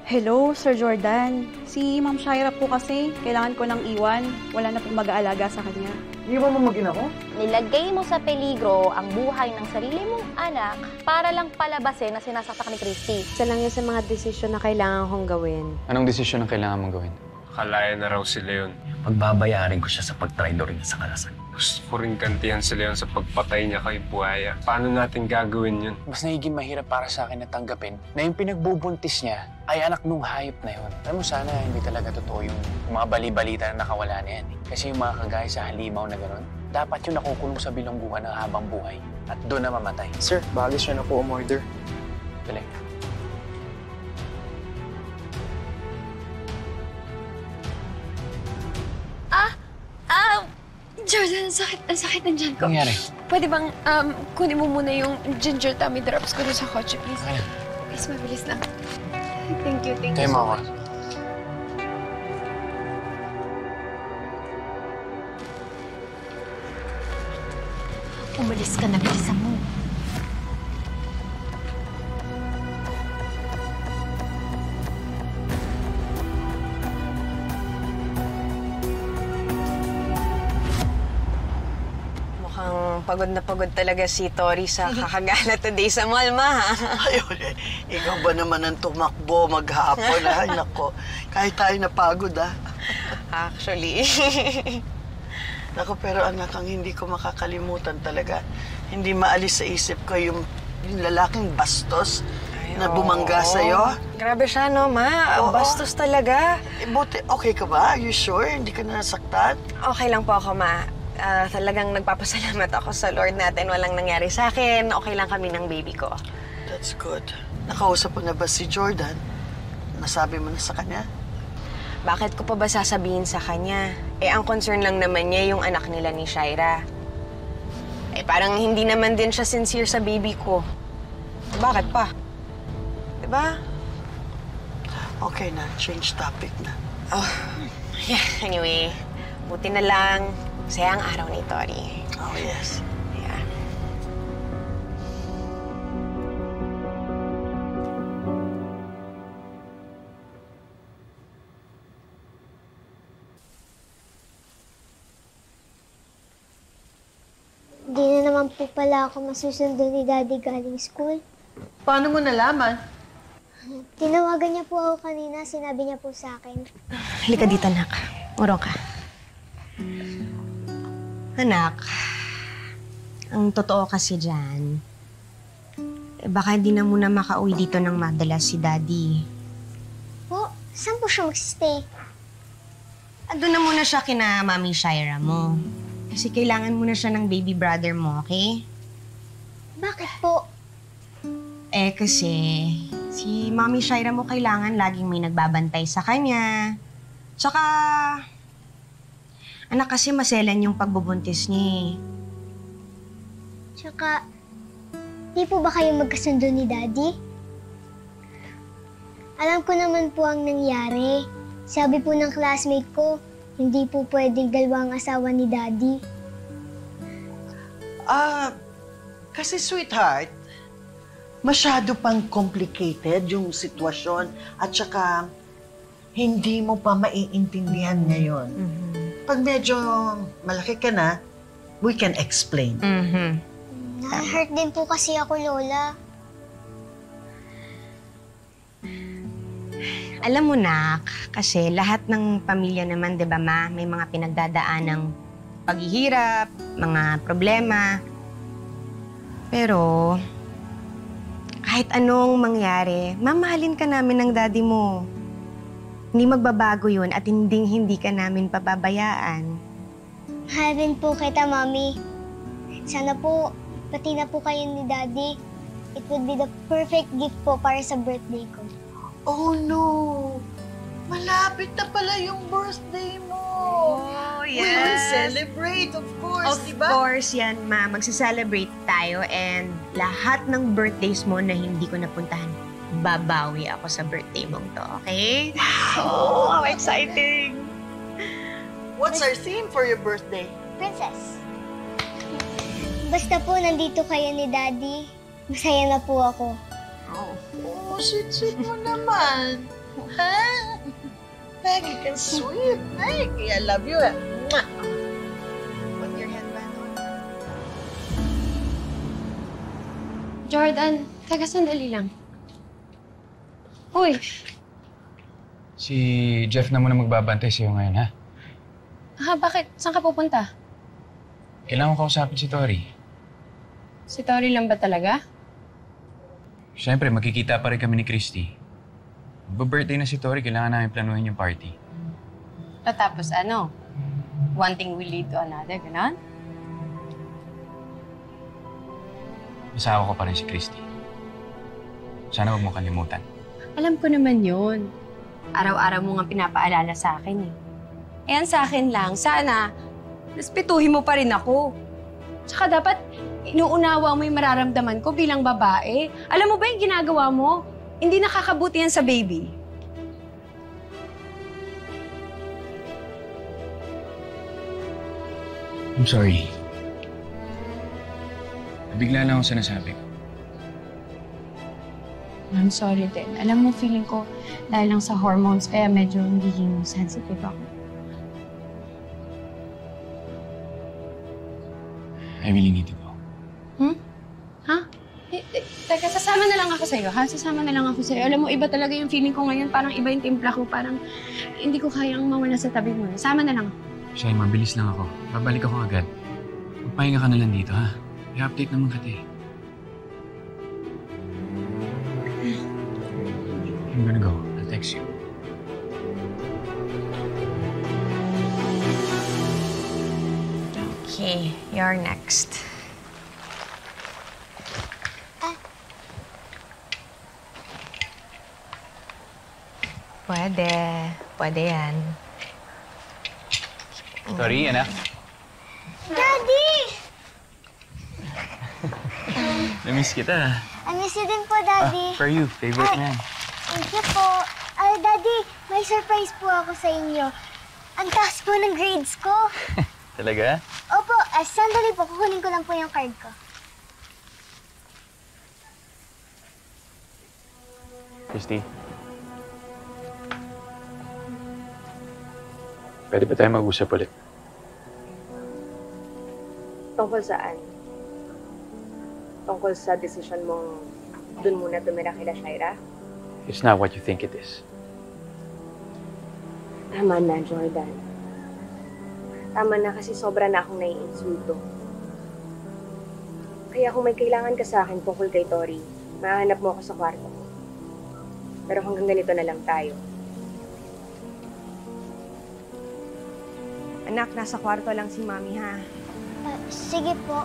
Hello, Sir Jordan. Si Ma'am Shaira po kasi, kailangan ko nang iwan. Wala na pong mag-aalaga sa kanya. Iwan mo mag-ina ko? Nilagay mo sa peligro ang buhay ng sarili mong anak para lang palabasin na sinasaktan ni Christy. Isa lang yun sa mga desisyon na kailangan kong gawin. Anong desisyon ang kailangan mong gawin? Akalain na raw si Leon. Pagbabayarin ko siya sa pagtraidor niya sa kalasan. Gusto ko rin gantihan si Leon sa pagpatay niya kay Buhaya. Paano natin gagawin yun? Mas nagiging mahirap para sa akin na tanggapin na yung pinagbubuntis niya ay anak nung hayop na yun. Alam mo, sana hindi talaga totoo yung mga bali-balita na nakawala na yan. Kasi yung mga kagaya sa halimaw na gano'n, dapat yung nakukulong sa bilangguan ng habang buhay at doon na mamatay. Sir, bagay siya na po umorder. Galing. Jordan, ang sakit ng tiyan ko. Anong nangyari? Pwede bang kunin mo muna yung ginger tummy drops ko doon sa kotse, please? Okay. Please, mabilis lang. Thank you Tayo so mo much. Umalis ka na, bilisan mo. Mukhang pagod talaga si Tori sa kakagala today sa mall, ma. Ayun, ikaw ba naman ang tumakbo maghapon? Ay, nako. Kahit tayo napagod, ah. Actually. Nako, pero anak, ang hindi ko makakalimutan talaga. Hindi maalis sa isip ko yung lalaking bastos na bumangga sa'yo. Grabe siya, no, ma? Oo. Bastos talaga. Buti, okay ka ba? Are you sure? Hindi ka na nasaktan? Okay lang po ako, ma. Talagang nagpapasalamat ako sa Lord natin. Walang nangyari sa akin. Okay lang kami ng baby ko. That's good. Nakausap mo na ba si Jordan? Nasabi mo na sa kanya? Bakit ko pa ba sasabihin sa kanya? Ang concern lang naman niya yung anak nila ni Shaira. Parang hindi naman din siya sincere sa baby ko. Bakit pa? Diba? Okay na, change topic na. Oh, yeah. Anyway, buti na lang. Masaya ang araw ni Tori. Oh, yes. Yeah. Hindi na naman po pala ako masusundo ni Daddy galing school. Paano mo nalaman? Tinawagan niya po ako kanina, sinabi niya po sa akin. Halika dito, anak. Urong ka. Anak, ang totoo kasi dyan, baka di na muna makauwi dito ng madalas si Daddy. Po, saan po siya mag-stay? Doon na muna siya kina Mami Shaira mo. Kasi kailangan muna siya ng baby brother mo, okay? Bakit po? Kasi si Mami Shaira mo kailangan laging may nagbabantay sa kanya. Tsaka, anak kasi maselan yung pagbubuntis niya. Tsaka, di po ba kayo magkasundo ni Daddy? Alam ko naman po ang nangyari. Sabi po ng classmate ko, hindi po pwedeng dalawang asawa ni Daddy. Kasi sweetheart, masyado pang complicated yung sitwasyon at saka hindi mo pa maiintindihan ngayon. Pag medyo malaki ka na, we can explain. Na-hurt din po kasi ako, Lola. Alam mo, Nak, kasi lahat ng pamilya naman, di ba, Ma, may mga pinagdadaan ng paghihirap, mga problema. Pero, kahit anong mangyari, mamahalin ka namin ng daddy mo. Hindi magbabago yun at hindi ka namin pababayaan. Mahal rin po kita, Mami. Sana po, pati na po kayo ni Daddy. It would be the perfect gift po para sa birthday ko. Oh no! Malapit na pala yung birthday mo! Oh, We will celebrate, of course, Of diba? course yan, Ma. Magsa-celebrate tayo and lahat ng birthdays mo na hindi ko napuntahan, babawi ako sa birthday mong to, okay? Oh, how exciting! What's our theme for your birthday? Princess. Basta po nandito kayo ni Daddy, masaya na po ako. Oh, sweet mo naman. Ha? Maggie ka sweet. Maggie, I love you. Mwah! Put your headband on. Jordan, taga sandali lang. Uy, Si Jeff na muna magbabantay sa'yo ngayon, ha? bakit? Saan ka pupunta? Kailangan ko kausapin si Tori. Si Tori lang ba talaga? Siyempre, magkikita pa rin kami ni Christy. Mag-birthday na si Tori, kailangan namin planuhin yung party. Tapos ano? One thing will lead to another, gano'n? Asawa ko pa rin si Christy. Sana huwag mo kalimutan. Alam ko naman yun. Araw-araw mo nga pinapaalala sa akin eh. Ayan sa akin lang, sana respetuhin mo pa rin ako. Tsaka dapat inuunawa mo yung mararamdaman ko bilang babae. Alam mo ba yung ginagawa mo? Hindi nakakabuti yan sa baby. I'm sorry. Bigla lang ako sa nasabi ko. I'm sorry din. Alam mo, feeling ko dahil lang sa hormones kaya medyo nagiging sensitive ako. I really need to go. Ha? Teka, sasama na lang ako sa'yo, ha? Sasama na lang ako sa'yo. Alam mo, iba talaga yung feeling ko ngayon. Parang iba yung timpla ko. Parang hindi ko kayang mawala sa tabi mo. Sama na lang ako. Shai, mabilis lang ako. Babalik ako agad. Magpahinga ka na lang dito, ha? I-update naman kita eh. I'm gonna go. I'll text you. Okay, you're next. Pwede. Pwede yan. Sorry, anak. Daddy! Namiss kita. I miss you din po, Daddy. For you, favorite man. Thank you po. Daddy, may surprise po ako sa inyo. Ang taas po ng grades ko. Talaga? Opo, sandali po. Kukunin ko lang po yung card ko. Christy? Pwede ba tayo mag-usap ulit? Tungkol saan? Tungkol sa desisyon mong dun muna tumira kila Shaira? It's not what you think it is. Tama na, Jordan. Tama na kasi sobra na akong naiinsulto. Kaya kung may kailangan ka sa akin tungkol kay Tori, mahanap mo ako sa kwarto ko. Pero hanggang ganito na lang tayo. Anak, nasa kwarto lang si Mami, ha? Sige po.